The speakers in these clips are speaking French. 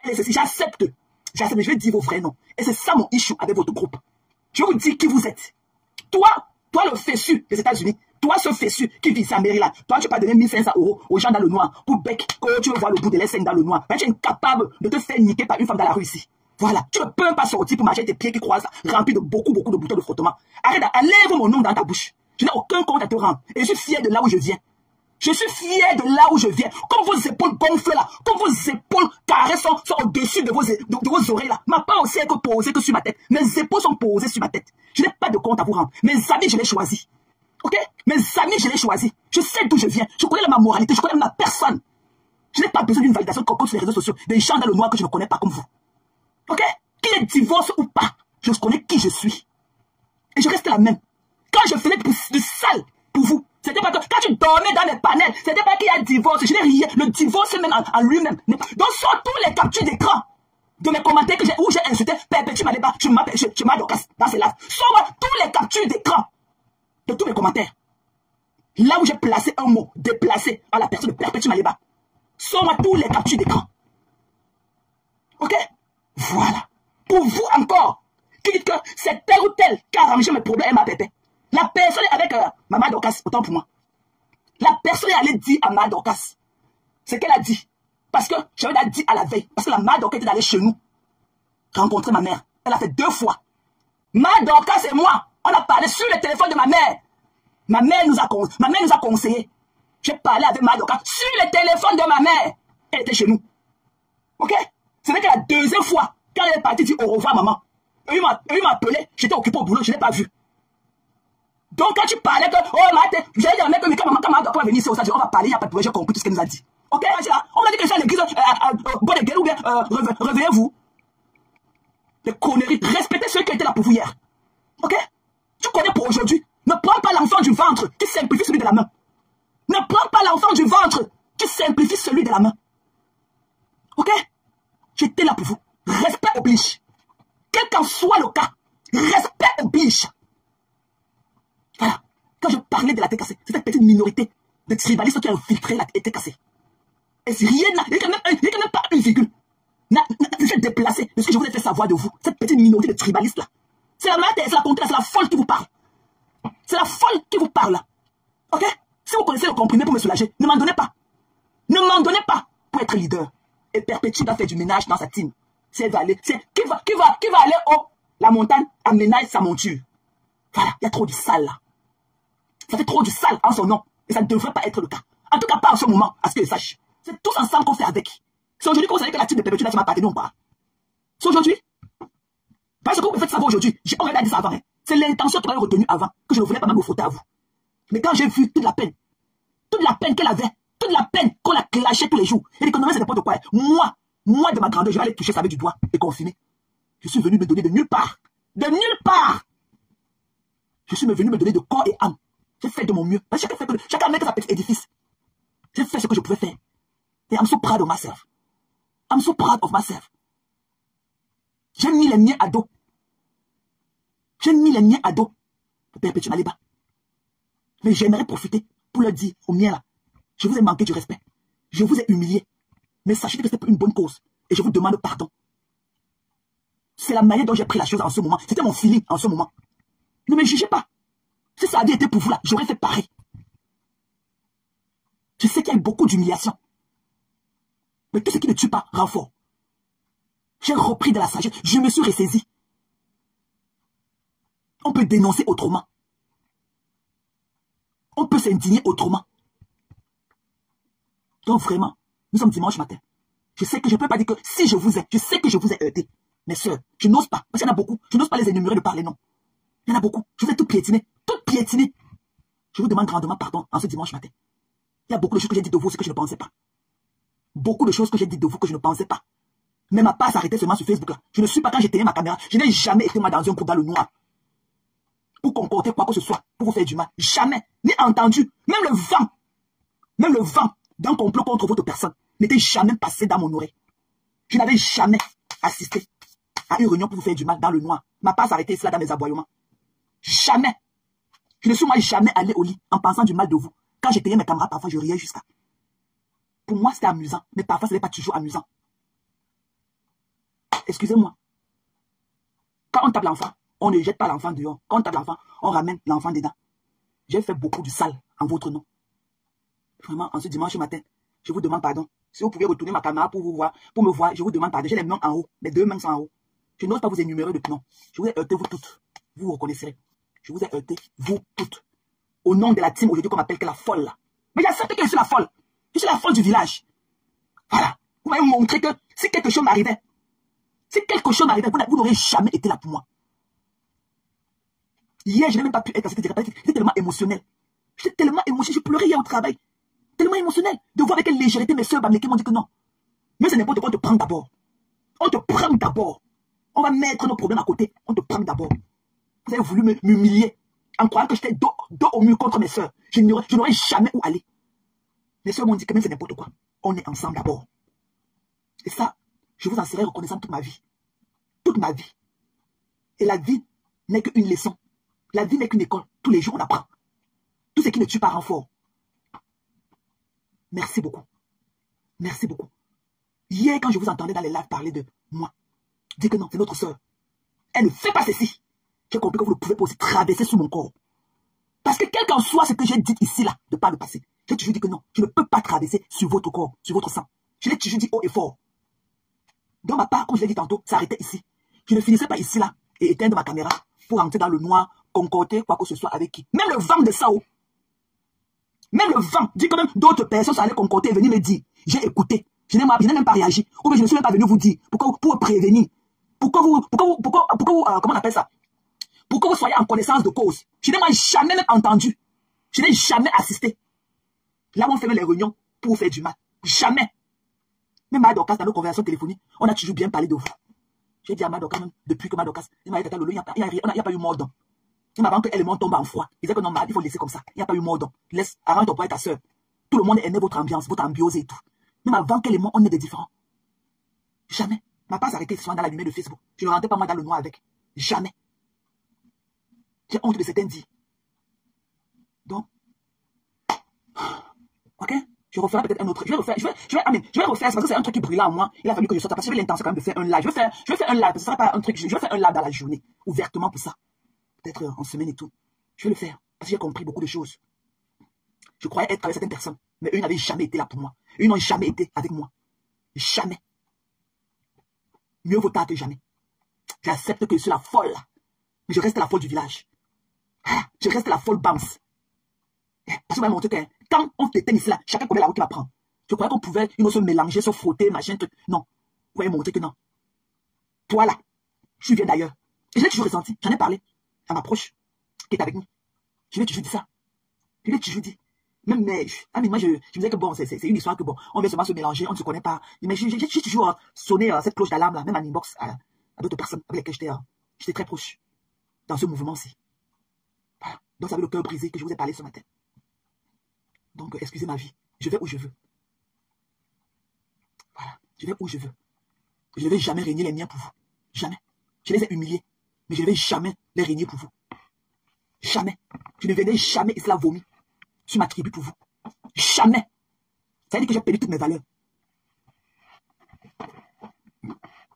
Et ceci, j'accepte. J'accepte, je vais dire vos vrais noms. Et c'est ça mon issue avec votre groupe. Je vous dis qui vous êtes. Toi le fessu des États-Unis, toi ce fessu qui vit sa mairie là, toi tu peux pas donner 1500 € aux gens dans le noir pour bec, quand tu veux voir le bout de l'aisselle dans le noir. Ben, tu es incapable de te faire niquer par une femme dans la rue ici. Voilà, tu ne peux même pas sortir pour marcher tes pieds qui croisent, remplis de beaucoup de boutons de frottement. Arrête, enlève mon nom dans ta bouche. Je n'ai aucun compte à te rendre. Et je suis fier de là où je viens. Je suis fier de là où je viens. Comme vos épaules gonflent là, comme vos épaules carrées sont au-dessus de vos oreilles là. Ma part aussi est que posée que sur ma tête. Mes épaules sont posées sur ma tête. Je n'ai pas de compte à vous rendre. Mes amis, je les choisis. Ok? Mes amis, je les choisis. Je sais d'où je viens. Je connais ma moralité. Je connais ma personne. Je n'ai pas besoin d'une validation de coco sur les réseaux sociaux. Des gens dans le noir que je ne connais pas comme vous. Ok? Qu'il ait divorce ou pas, je connais qui je suis. Et je reste la même. Quand je faisais du sale pour vous, c'était pas que quand tu dormais dans mes panels, c'était pas qu'il y a divorce. Je n'ai rien. Le divorce même en lui-même. Donc, sur tous les captures d'écran de mes commentaires que où j'ai insulté, Perpétue Maliba, tu m'as Dorcas dans ces lives. Sur tous les captures d'écran de tous mes commentaires. Là où j'ai placé un mot déplacé à la personne de Perpétue Maliba. Sur tous les captures d'écran. Ok? Voilà. Pour vous encore, qui dites que c'est tel ou tel qui a arrangé mes problèmes et ma pépé. La personne est avec Maman Dorcas, autant pour moi. La personne est allée dire à Maman Dorcas ce qu'elle a dit. Parce que je l'ai dit à la veille. Parce que la Maman Dorcas était allée chez nous rencontrer ma mère. Elle a fait 2 fois. Maman Dorcas et moi, on a parlé sur le téléphone de ma mère. Ma mère nous a conseillé. J'ai parlé avec Maman Dorcas sur le téléphone de ma mère. Elle était chez nous. Ok? Ce n'est que la 2e fois. Quand elle est partie dire au revoir, maman. Et il m'a appelé. J'étais occupé au boulot. Je ne l'ai pas vu. Donc, quand tu parlais que, oh, Maté, j'allais dire, mec, quand maman doit venir ici, on va parler, il n'y a pas de problème, j'ai compris tout ce qu'elle nous a dit. Ok, Angela, on a dit que je suis à l'église, bonne gueule, ou bien, réveillez-vous. Les conneries, respectez ceux qui étaient là pour vous hier. Ok? Tu connais pour aujourd'hui. Ne prends pas l'enfant du ventre qui simplifie celui de la main. Ne prends pas l'enfant du ventre qui simplifie celui de la main. Ok? J'étais là pour vous. Respect oblige. Quel qu'en soit le cas, respect oblige. Voilà. Quand je parlais de la tête cassée, c'est cette petite minorité de tribalistes qui a infiltré la tête cassée. Et rien n'a, il n'y a quand même pas une virgule. Je vais déplacer de ce que je voulais faire savoir de vous. Cette petite minorité de tribalistes là. C'est la maladie, c'est la contraire, c'est la folle qui vous parle. C'est la folle qui vous parle là. Ok? Si vous connaissez le comprimé pour me soulager, ne m'en donnez pas. Ne m'en donnez pas pour être leader. Et Perpétue va faire du ménage dans sa team. Si elle va aller, qui va aller haut la montagne aménage sa monture. Voilà, il y a trop du sale là. Ça fait trop du sale en son nom. Et ça ne devrait pas être le cas. En tout cas, pas en ce moment, à ce que je sache. C'est tous ensemble qu'on fait avec. C'est aujourd'hui qu'on savait que la team de Perpétue là m'appartenait ou pas. C'est aujourd'hui. Parce que vous faites savoir aujourd'hui. J'ai aurait dit ça avant. Hein. C'est l'intention que j'avais retenue avant, que je ne voulais pas me frotter à vous. Mais quand j'ai vu toute la peine qu'elle avait, toute la peine qu'on la clashait tous les jours, et l'économie c'est n'importe quoi. Moi de ma grandeur, je vais aller toucher ça avec du doigt et confiner. Je suis venu me donner de nulle part. De nulle part. Je suis venu me donner de corps et âme. J'ai fait de mon mieux. Chacun met sa petite édifice. J'ai fait ce que je pouvais faire. Et I'm so proud of myself. I'm so proud of myself. J'ai mis les miens à dos. J'ai mis les miens à dos pour Perpétue Maliba. Mais j'aimerais profiter pour leur dire aux miens là, je vous ai manqué du respect. Je vous ai humilié. Mais sachez que c'est pour une bonne cause. Et je vous demande pardon. C'est la manière dont j'ai pris la chose en ce moment. C'était mon feeling en ce moment. Ne me jugez pas. Si ça avait été pour vous là, j'aurais fait pareil. Je sais qu'il y a eu beaucoup d'humiliation. Mais tout ce qui ne tue pas rend fort. J'ai repris de la sagesse. Je me suis ressaisi. On peut dénoncer autrement. On peut s'indigner autrement. Donc vraiment, nous sommes dimanche matin. Je sais que je ne peux pas dire que si je vous ai, je sais que je vous ai heurté. Mes soeurs, je n'ose pas, parce qu'il y en a beaucoup. Je n'ose pas les énumérer de par les noms. Il y en a beaucoup. Je vous ai tout piétiné. Tout piétiné. Je vous demande grandement pardon en ce dimanche matin. Il y a beaucoup de choses que j'ai dites de vous, ce que je ne pensais pas. Beaucoup de choses que j'ai dites de vous que je ne pensais pas. Mais ma part s'arrêtait seulement sur Facebook là. Je ne suis pas quand j'ai tenu ma caméra. Je n'ai jamais été moi dans un groupe dans le noir. Pour concocter quoi que ce soit, pour vous faire du mal. Jamais. Ni entendu. Même le vent d'un complot contre votre personne n'était jamais passé dans mon oreille. Je n'avais jamais assisté à une réunion pour vous faire du mal dans le noir. Ma part s'arrêtait ici là dans mes aboiements. Jamais. Je ne suis moi jamais allé au lit en pensant du mal de vous. Quand j'éteignais mes caméras, parfois je riais jusqu'à. Pour moi, c'était amusant. Mais parfois, ce n'est pas toujours amusant. Excusez-moi. Quand on tape l'enfant, on ne jette pas l'enfant dehors. Quand on tape l'enfant, on ramène l'enfant dedans. J'ai fait beaucoup de sale en votre nom. Vraiment, en ce dimanche matin, je vous demande pardon. Si vous pouvez retourner ma caméra pour vous voir, pour me voir, je vous demande pardon. J'ai les mains en haut. Mes 2 mains sont en haut. Je n'ose pas vous énumérer de noms. Je vous ai heurté vous toutes. Vous vous reconnaîtrez. Je vous ai heurté vous toutes. Au nom de la team aujourd'hui qu'on m'appelle que la folle là. Mais j'accepte que je suis la folle. Je suis la folle du village. Voilà. Vous m'avez montré que si quelque chose m'arrivait, vous n'aurez jamais été là pour moi. Hier, je n'ai même pas pu être à cette thérapie. J'étais tellement émotionnel. J'étais tellement émotionnel. Je pleurais hier au travail. Tellement émotionnel. De voir avec quelle légèreté mes soeurs Bamléké m'ont dit que non. Mais c'est n'importe quoi, on te prend d'abord. On te prend d'abord. On va mettre nos problèmes à côté. On te prend d'abord. Vous avez voulu m'humilier en croyant que j'étais dos au mur contre mes soeurs. Je n'aurais jamais où aller. Mes soeurs m'ont dit que même c'est n'importe quoi. On est ensemble d'abord. Et ça, je vous en serai reconnaissant toute ma vie. Toute ma vie. Et la vie n'est qu'une leçon. La vie n'est qu'une école. Tous les jours, on apprend. Tout ce qui ne tue pas rend fort. Merci beaucoup. Merci beaucoup. Hier, quand je vous entendais dans les lives parler de moi, dire que non, c'est notre soeur. Elle ne fait pas ceci. J'ai compris que vous ne pouvez pas aussi traverser sous mon corps. Parce que quel qu'en soit ce que j'ai dit ici, là, de par le passé, j'ai toujours dit que non, je ne peux pas traverser sur votre corps, sur votre sang. Je l'ai toujours dit haut et fort. Dans ma part, comme je l'ai dit tantôt, ça arrêtait ici. Je ne finissais pas ici, là, et éteindre ma caméra pour entrer dans le noir, concorder quoi que ce soit avec qui. Même le vent de Sao. Même le vent dit que même d'autres personnes allaient concorder et venir me dire. J'ai écouté. Je n'ai même pas réagi. Ou bien je ne suis même pas venu vous dire. Pour vous prévenir. Pourquoi vous, comment on appelle ça? Pour que vous soyez en connaissance de cause. Je n'ai jamais même entendu. Je n'ai jamais assisté. Là où on fait les réunions pour vous faire du mal. Jamais. Même à Dorcas, dans nos conversations téléphoniques, on a toujours bien parlé de vous. J'ai dit à Madoka, même depuis que Madoka, il m'a dit, il n'y a pas eu mort d'homme. Même avant que l'élément tombe en froid. Il disait que non, il faut le laisser comme ça. Il n'y a pas eu mort d'homme. Laisse, arrange ton poids et ta soeur. Tout le monde aimait votre ambiance, votre ambiose et tout. Même avant que l'élément, on ait des différents. Jamais. Ma part s'arrêtait souvent dans la lumière de Facebook. Je ne rentrais pas moi dans le noir avec. Jamais. J'ai honte de certains dits. Donc, ok? Je referai peut-être un autre. Je vais refaire, parce que c'est un truc qui brûle en moi. Il a fallu que je sorte. Parce que j'ai l'intention quand même de faire un live. Je vais faire un live. Ce sera pas un truc. Je vais faire un live dans la journée. Ouvertement pour ça. Peut-être en semaine et tout. Je vais le faire. Parce que j'ai compris beaucoup de choses. Je croyais être avec certaines personnes. Mais eux n'avaient jamais été là pour moi. Eux n'ont jamais été avec moi. Jamais. Mieux vaut tard que jamais. J'accepte que je suis la folle. Mais je reste la folle du village. Je reste la folle bounce. Parce qu'on m'a montré que quand on t'éteint ici là, chacun connaît la route qu'il va prendre. Je croyais qu'on pouvait se mélanger, se frotter, machin, truc. Non. Vous m'avez montré que non. Toi là, je viens d'ailleurs. Et je l'ai toujours ressenti. J'en ai parlé à ma proche qui est avec nous. Je lui ai toujours dit ça. Je lui ai toujours dit. Même moi je me disais que bon, c'est une histoire que bon, on vient seulement se mélanger, on ne se connaît pas. Mais j'ai toujours sonné cette cloche d'alarme là, même en inbox à d'autres personnes avec lesquelles j'étais très proche dans ce mouvement-ci. Voilà. Donc ça avait le cœur brisé que je vous ai parlé ce matin. Donc excusez ma vie, je vais où je veux. Voilà, je vais où je veux. Je ne vais jamais régner les miens pour vous. Jamais. Je les ai humiliés, mais je ne vais jamais les régner pour vous. Jamais. Je ne venais jamais cela vomi sur ma tribu pour vous. Jamais. Ça veut dire que j'ai perdu toutes mes valeurs.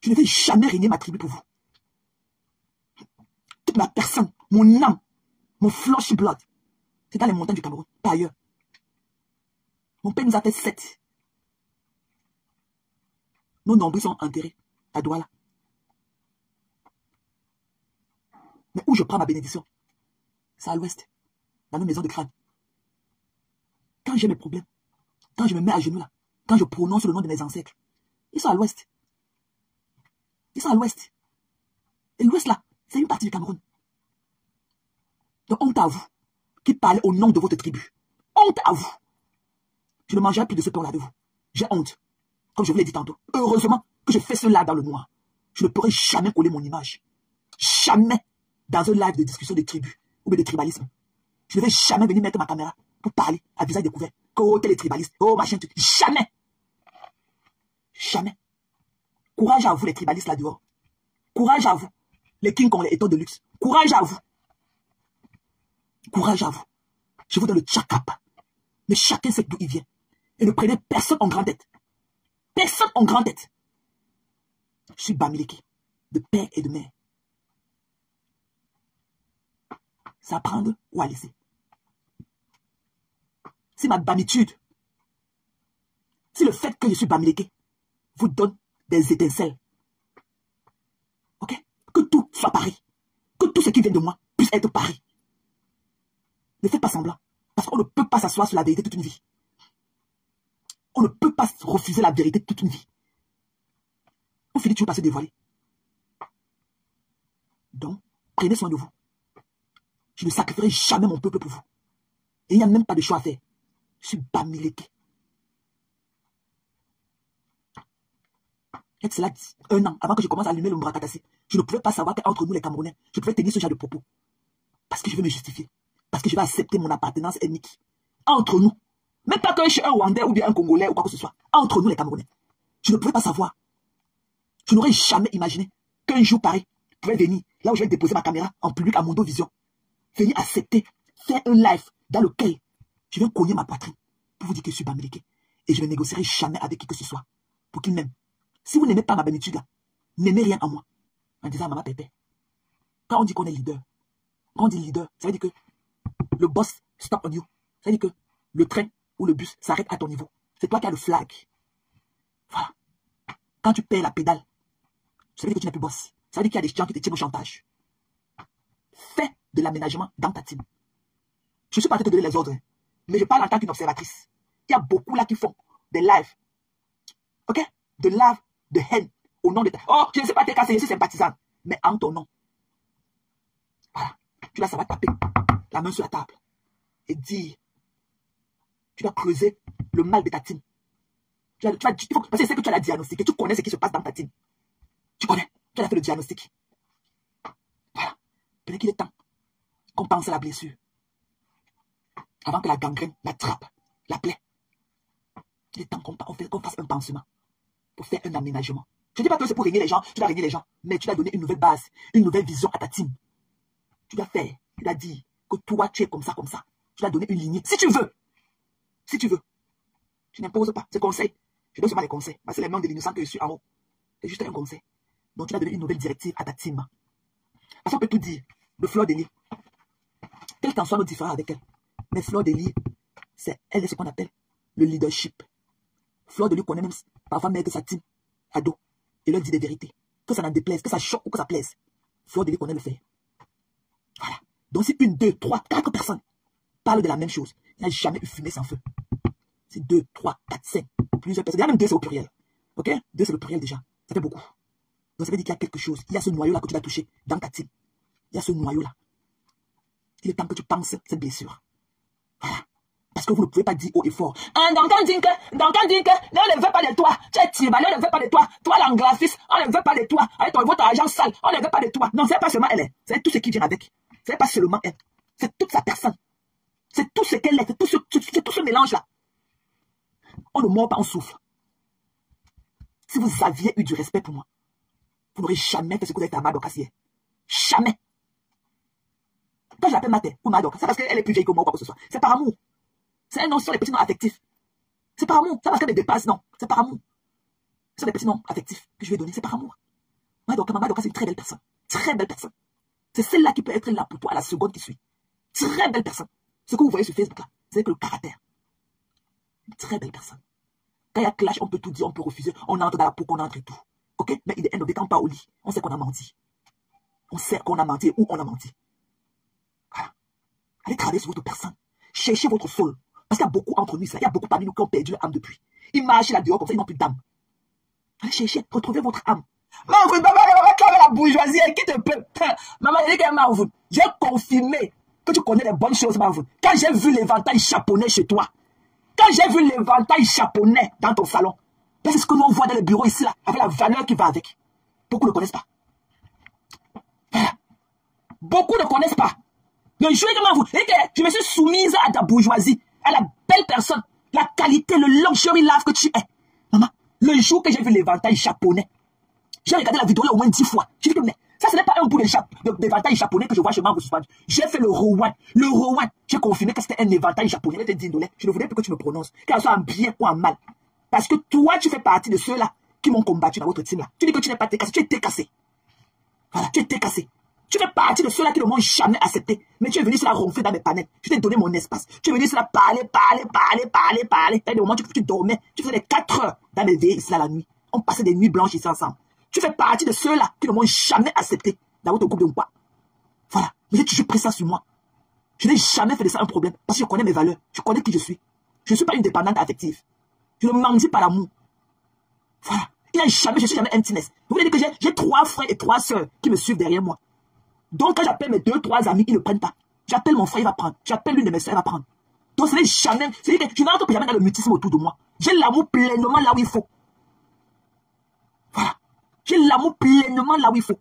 Je ne vais jamais régner ma tribu pour vous. Toute ma personne, mon âme, mon flesh blood, c'est dans les montagnes du Cameroun, pas ailleurs. Mon père nous a fait 7. Nos nombrils sont enterrés à Douala. Mais où je prends ma bénédiction, c'est à l'ouest, dans nos maisons de crâne. Quand j'ai mes problèmes, quand je me mets à genoux là, quand je prononce le nom de mes ancêtres, ils sont à l'ouest. Ils sont à l'ouest. Et l'ouest là, c'est une partie du Cameroun. Donc honte à vous, qui parlez au nom de votre tribu. Honte à vous. Je ne mangerai plus de ce pain là de vous. J'ai honte. Comme je vous l'ai dit tantôt. Heureusement que je fais cela dans le noir. Je ne pourrai jamais coller mon image. Jamais dans un live de discussion de tribu ou de tribalisme. Je ne vais jamais venir mettre ma caméra pour parler à visage découvert. Oh, tel est tribaliste. Oh, machin. Jamais. Jamais. Courage à vous, les tribalistes là dehors. Courage à vous, les King Kong, les étoiles de luxe. Courage à vous. Courage à vous. Je vous donne le tchakap. Mais chacun sait d'où il vient. Et ne prenez personne en grande tête. Personne en grande tête. Je suis Bamileke, de père et de mère. C'est à prendre ou à laisser. Si ma bamitude, si le fait que je suis Bamileke vous donne des étincelles, ok? Que tout soit pareil. Que tout ce qui vient de moi puisse être pareil. Ne faites pas semblant. Parce qu'on ne peut pas s'asseoir sur la vérité toute une vie. On ne peut pas refuser la vérité toute une vie. On finit toujours par se dévoiler. Donc, prenez soin de vous. Je ne sacrifierai jamais mon peuple pour vous. Et il n'y a même pas de choix à faire. Je suis Bamileke. Et cela 1 an avant que je commence à allumer le Mourakatassé. Je ne pouvais pas savoir qu'entre nous les Camerounais, je pouvais tenir ce genre de propos. Parce que je veux me justifier. Parce que je vais accepter mon appartenance ethnique. Entre nous. Même pas que je suis un Rwandais ou bien un Congolais ou quoi que ce soit. Entre nous les Camerounais. Je ne pouvais pas savoir. Je n'aurais jamais imaginé qu'un jour pareil pouvait venir, là où je vais déposer ma caméra en public à Mondo Vision, venir accepter, faire un live dans lequel je vais cogner ma poitrine pour vous dire que je suis Bamileke. Et je ne négocierai jamais avec qui que ce soit pour qu'il m'aime. Si vous n'aimez pas ma bamitude là, n'aimez rien en moi. En disant à maman Pépé, quand on dit qu'on est leader, quand on dit leader, ça veut dire que le boss stop on you. Ça veut dire que le train ou le bus s'arrête à ton niveau. C'est toi qui as le flag. Voilà. Quand tu payes la pédale, ça veut dire que tu n'es plus boss. Ça veut dire qu'il y a des gens qui te tiennent au chantage. Fais de l'aménagement dans ta team. Je ne suis pas en train de te donner les ordres, mais je parle en tant qu'une observatrice. Il y a beaucoup là qui font des lives. Ok? De live, de haine, au nom de ta... Oh, je ne sais pas t'es cassé, je suis sympathisant. Mais en ton nom. Voilà. Tu dois savoir taper la main sur la table et dire. Tu dois creuser le mal de ta team. Parce que c'est que tu as la diagnostic et tu connais ce qui se passe dans ta team. Tu connais. Tu as fait le diagnostic. Voilà. Peut-être qu'il est temps qu'on pense à la blessure. Avant que la gangrène, la trappe, la plaie. Il est temps qu'on fasse un pansement. Pour faire un aménagement. Je ne dis pas que c'est pour régner les gens, tu dois régner les gens, mais tu dois donner une nouvelle base, une nouvelle vision à ta team. Tu dois faire, tu dois dire que toi, tu es comme ça, comme ça. Tu dois donner une lignée, si tu veux. Si tu veux. Je n'impose pas, c'est conseil. Je donne seulement des conseils. C'est les mains de l'innocent que je suis en haut. C'est juste un conseil. Donc tu dois donner une nouvelle directive à ta team. Parce qu'on peut tout dire de Fleur de Lys. Quel qu'en soit nos différends avec elle. Mais Fleur de Lys, elle est ce qu'on appelle le leadership. Fleur de Lys connaît même parfois mettre sa team à dos et leur dire des vérités. Que ça n'en déplaise, que ça choque ou que ça plaise. Fleur de Lys connaît le faire. Voilà. Donc si 1, 2, 3, 4 personnes parlent de la même chose, il n'y a jamais eu fumée sans feu. C'est 2, 3, 4, 5, plusieurs personnes. Il y a même 2, c'est au pluriel. Ok? 2, c'est le pluriel déjà. Ça fait beaucoup. Donc ça veut dire qu'il y a quelque chose. Il y a ce noyau-là que tu vas toucher dans ta team. Il y a ce noyau-là. Il est temps que tu penses cette blessure. Voilà. Parce que vous ne pouvez pas dire haut et fort. Donc on dit que, on ne veut pas de toi. Tu es tiré, on ne veut pas de toi. Toi, l'angraphiste, on ne veut pas de toi. Avec votre argent sale, on ne veut pas de toi. Non, c'est pas seulement elle. C'est tout ce qui vient avec. C'est pas seulement elle. C'est toute sa personne. C'est tout ce qu'elle est. C'est tout ce mélange-là. On ne mord pas, on souffle. Si vous aviez eu du respect pour moi, vous n'aurez jamais fait ce que vous avez fait à Madoka hier. Jamais. Quand je l'appelle Maté ou Madoka, c'est parce qu'elle est plus vieille que moi ou quoi que ce soit. C'est par amour. C'est un nom sur les petits noms affectifs. C'est par amour. C'est parce qu'elle me dépasse, non. C'est par amour. Ce sont des petits noms affectifs que je vais donner. C'est par amour. Madoka, c'est une très belle personne. Très belle personne. C'est celle-là qui peut être là pour toi à la seconde qui suit. Très belle personne. Ce que vous voyez sur Facebook là, c'est que le caractère. Une très belle personne. Quand il y a clash, on peut tout dire, on peut refuser. On entre dans la peau, qu'on entre et tout. Ok? Mais il est quand on part au lit, on sait qu'on a menti. On sait qu'on a menti ou on a menti. Voilà. Allez travailler sur votre personne. Cherchez votre soul. Parce qu'il y a beaucoup entre nous, il y a beaucoup parmi nous qui ont perdu leur âme depuis. Ils marchent là dehors comme ça, ils n'ont plus d'âme. Allez chercher, retrouvez votre âme. Maman, tu as la bourgeoisie, qui te peut. Maman, elle dit qu'elle m'a ouvert. J'ai confirmé que tu connais les bonnes choses, maman. Quand j'ai vu l'éventail japonais chez toi, quand j'ai vu l'éventail japonais dans ton salon, c'est ce que nous on voit dans les bureaux ici, là, avec la valeur qui va avec. Beaucoup ne connaissent pas. Voilà. Beaucoup ne connaissent pas. Le jour où je me suis soumise à ta bourgeoisie, à la belle personne, la qualité, le luxury life que tu es. Maman, le jour que j'ai vu l'éventail japonais, j'ai regardé la vidéo là au moins 10 fois. J'ai dit que mais ça ce n'est pas un bout d'éventail japonais que je vois chez Margot Suspendu. J'ai fait le Rowan. Le Rowan, j'ai confirmé que c'était un éventail japonais. Elle était d'Indolais. Je ne voulais plus que tu me prononces, qu'elle soit en bien ou en mal. Parce que toi, tu fais partie de ceux-là qui m'ont combattu dans votre team là. Tu dis que tu n'es pas TKC, tu es TKC. Voilà, tu es TKC. Tu fais partie de ceux-là qui ne m'ont jamais accepté. Mais tu es venu cela ronfler dans mes panels. Je t'ai donné mon espace. Tu es venu cela parler. T'as des moments où tu dormais. Tu faisais des 4 heures dans mes veilles ici là la nuit. On passait des nuits blanches ici ensemble. Tu fais partie de ceux-là qui ne m'ont jamais accepté dans votre groupe de quoi. Voilà. Mais j'ai toujours pris ça sur moi. Je n'ai jamais fait de ça un problème. Parce que je connais mes valeurs. Je connais qui je suis. Je ne suis pas une dépendante affective. Je ne mendie pas l'amour. Voilà. Je ne suis jamais emptiness. Vous voulez dire que j'ai 3 frères et 3 sœurs qui me suivent derrière moi. Donc quand j'appelle mes 2-3 amis, ils ne prennent pas. J'appelle mon frère, il va prendre. J'appelle l'une de mes sœurs, il va prendre. Donc ce n'est jamais... C'est-à-dire que je n'entre jamais dans le mutisme autour de moi. J'ai l'amour pleinement là où il faut. Voilà. J'ai l'amour pleinement là où il faut.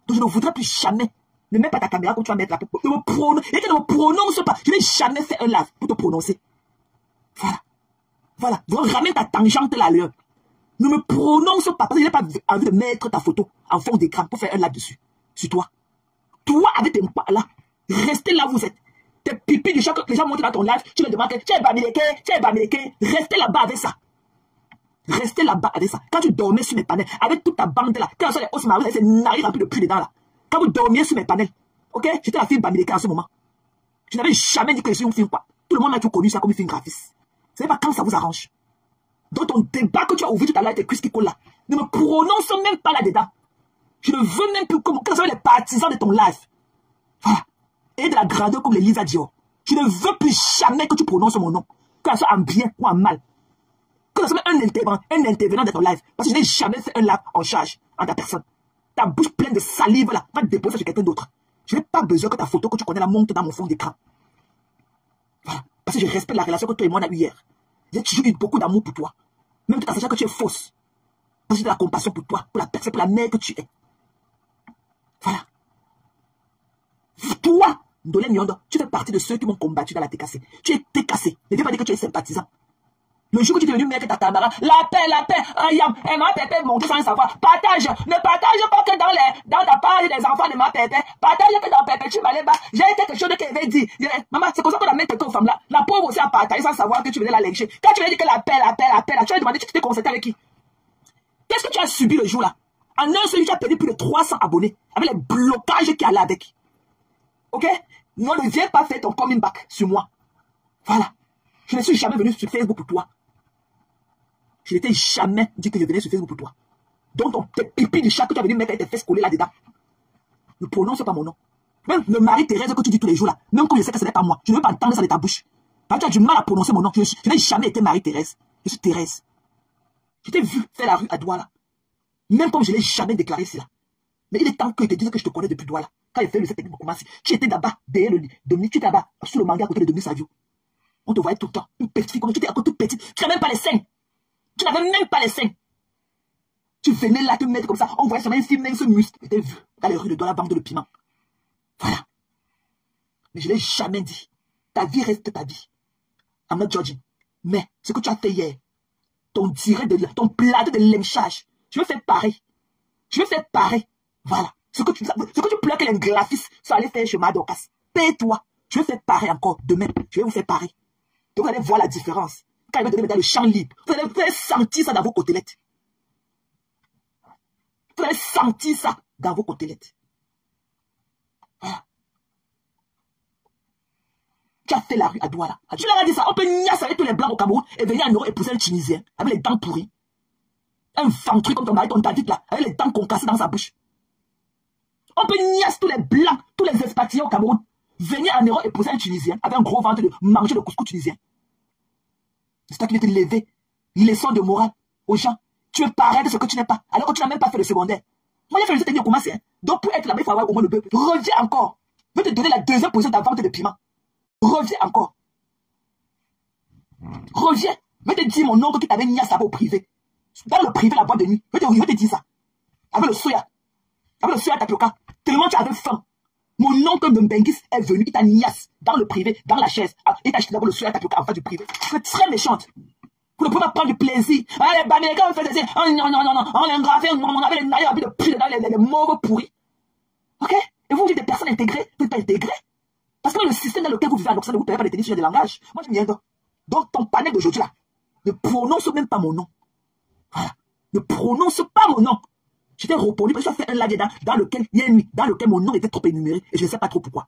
Donc je ne voudrais plus jamais... Ne mets pas ta caméra comme tu vas mettre là. Ne me prononce pas. Je n'ai jamais fait un live pour te prononcer. Voilà. Voilà. Donc ramène ta tangente là à l'heure. Ne me prononce pas. Parce que je n'ai pas envie de mettre ta photo en fond d'écran pour faire un live dessus. Sur toi. Toi, avec tes pas là. Restez là où vous êtes. Tes pipis du chat que les gens montrent dans ton live. Tu me demandes que tu es bamileke. Restez là-bas avec ça. Restez là-bas avec ça. Quand tu dormais sur mes panels, avec toute ta bande là, quand on les os marins, c'est nari rempli de pluie dedans là. Quand vous dormiez sur mes panels, ok? J'étais la fille bamileke en ce moment. Je n'avais jamais dit que je suis une fille quoi. Tout le monde m'a toujours connu ça comme une fille graphiste. Vous savez pas quand ça vous arrange. Dans ton débat que tu as ouvert tout à l'heure, tes cuisses qui collent là, ne me prononce même pas là-dedans. Je ne veux même plus comme quand vous avez les partisans de ton live. Voilà. Et de la grandeur comme les Lisa Dior. Je ne veux plus jamais que tu prononces mon nom. Que ce soit en bien ou en mal. Que ce soit un intervenant de ton live. Parce que je n'ai jamais fait un live en charge en ta personne. Ta bouche pleine de salive là, va te déposer sur quelqu'un d'autre. Je n'ai pas besoin que ta photo que tu connais la monte dans mon fond d'écran. Voilà. Parce que je respecte la relation que toi et moi on a eue hier. J'ai toujours eu beaucoup d'amour pour toi. Même tout en sachant que tu es fausse. Parce que j'ai de la compassion pour toi, pour la personne, pour la mère que tu es. Voilà. Toi, Ndolé Nyondo, tu fais partie de ceux qui m'ont combattu dans la TKC. Tu es TKC. Ne viens pas dire que tu es sympathisant. Le jour où tu es venu mettre ta caméra, la paix, ayam, et ma pépé monter sans le savoir. Partage, ne partage pas que dans ta page des enfants de ma pépé. Partage que dans pépé, tu m'allais bas. J'ai quelque chose qu'elle avait dit. Maman, c'est comme ça qu'on a mis quelqu'un aux femmes là. La pauvre aussi a partagé sans savoir que tu venais la lécher. Quand tu venais dire que la paix, tu as demandé, tu t'es concerté avec qui? Qu'est-ce que tu as subi le jour là? En un seul jour, tu as perdu plus de 300 abonnés. Avec les blocages qui allaient avec. Ok? Non, ne viens pas faire ton coming back sur moi. Voilà. Je ne suis jamais venu sur Facebook pour toi. Je n'étais jamais dit que je venais sur Facebook pour toi. Donc, tes pipis du chat que tu as venu mettre tes fesses collées là-dedans. Ne prononce pas mon nom. Même le Marie-Thérèse que tu dis tous les jours là. Même quand je sais que ce n'est pas moi. Je ne veux pas entendre ça de ta bouche. Parce que tu as du mal à prononcer mon nom. Je n'ai jamais été Marie-Thérèse. Je suis Thérèse. Je t'ai vu faire la rue à Douala. Même comme je ne l'ai jamais déclaré ici là. Mais il est temps que je te dise que je te connais depuis Douala. Quand il fait le set technique pour commencer, tu étais là-bas, derrière le lit. Dominique, tu étais là-bas, sous le manga à côté de Dominique Savio. On te voyait tout le temps. Une petite fille comme tu étais encore toute petite. Tu n'avais même pas les seins. Tu n'avais même pas les seins. Tu venais là te mettre comme ça. On voyait seulement une fille même ce muscle. Tu étais vu dans les rues de Douala, vendre le piment. Voilà. Mais je ne l'ai jamais dit. Ta vie reste ta vie. I'm not judging. Mais ce que tu as fait hier, ton plateau de lynchage, je veux faire pareil. Je veux faire pareil. Voilà. Ce que tu pleures que les graphistes sont allés faire chez Madokas. Paie-toi. Je vais faire pareil encore demain. Je vais vous faire pareil. Donc vous allez voir la différence. Quand il va donner dans le champ libre, vous allez sentir ça dans vos côtelettes. Vous allez sentir ça dans vos côtelettes. Voilà. Tu as fait la rue à Douala. Tu leur as dit ça. On peut niasser avec tous les blancs au Cameroun et venir en Europe épouser un Tunisien avec les dents pourries. Un ventrue comme ton mari, ton David là, avec les dents concassées dans sa bouche. On peut niasser tous les blancs, tous les expatriés au Cameroun. Venir en Europe épouser un Tunisien avec un gros ventre de manger le couscous tunisien. C'est toi qui veux te lever. Leçon de morale aux gens. Tu veux paraître de ce que tu n'es pas. Alors que tu n'as même pas fait le secondaire. Moi j'ai fait le lycée technique au commencer. Donc pour être là-bas, il faut avoir au moins le bœuf. Reviens encore. Je vais te donner la deuxième position de la vente de piment. Reviens encore. Reviens. Je vais te dire mon oncle qui t'avait niasse au privé. Dans le privé, la boîte de nuit. Je vais te dire ça. Avec le soya. Avec le soya tapioca. Tellement tu avais faim. Mon oncle de Mbengis est venu, il t'a niasse dans le privé, dans la chaise. Il t'a acheté d'abord le soya tapioca en face du privé. C'est très méchante. Vous ne pouvez pas prendre du plaisir. Les Bamileka, on faisait ça. On les engrafait, on avait les naïs de pluie dedans, les mauves pourris. Ok? Et vous dites des personnes intégrées, vous n'êtes pas intégrées. Parce que le système dans lequel vous vivez en Occident ne vous permet pas de tenir sur des langages. Moi, je viens donc ton panel d'aujourd'hui là, ne prononce même pas mon nom. Voilà. Ne prononce pas mon nom. Je t'ai répondu parce que tu as fait un live dans lequel il y a une nuit, dans lequel mon nom était trop énuméré et je ne sais pas trop pourquoi.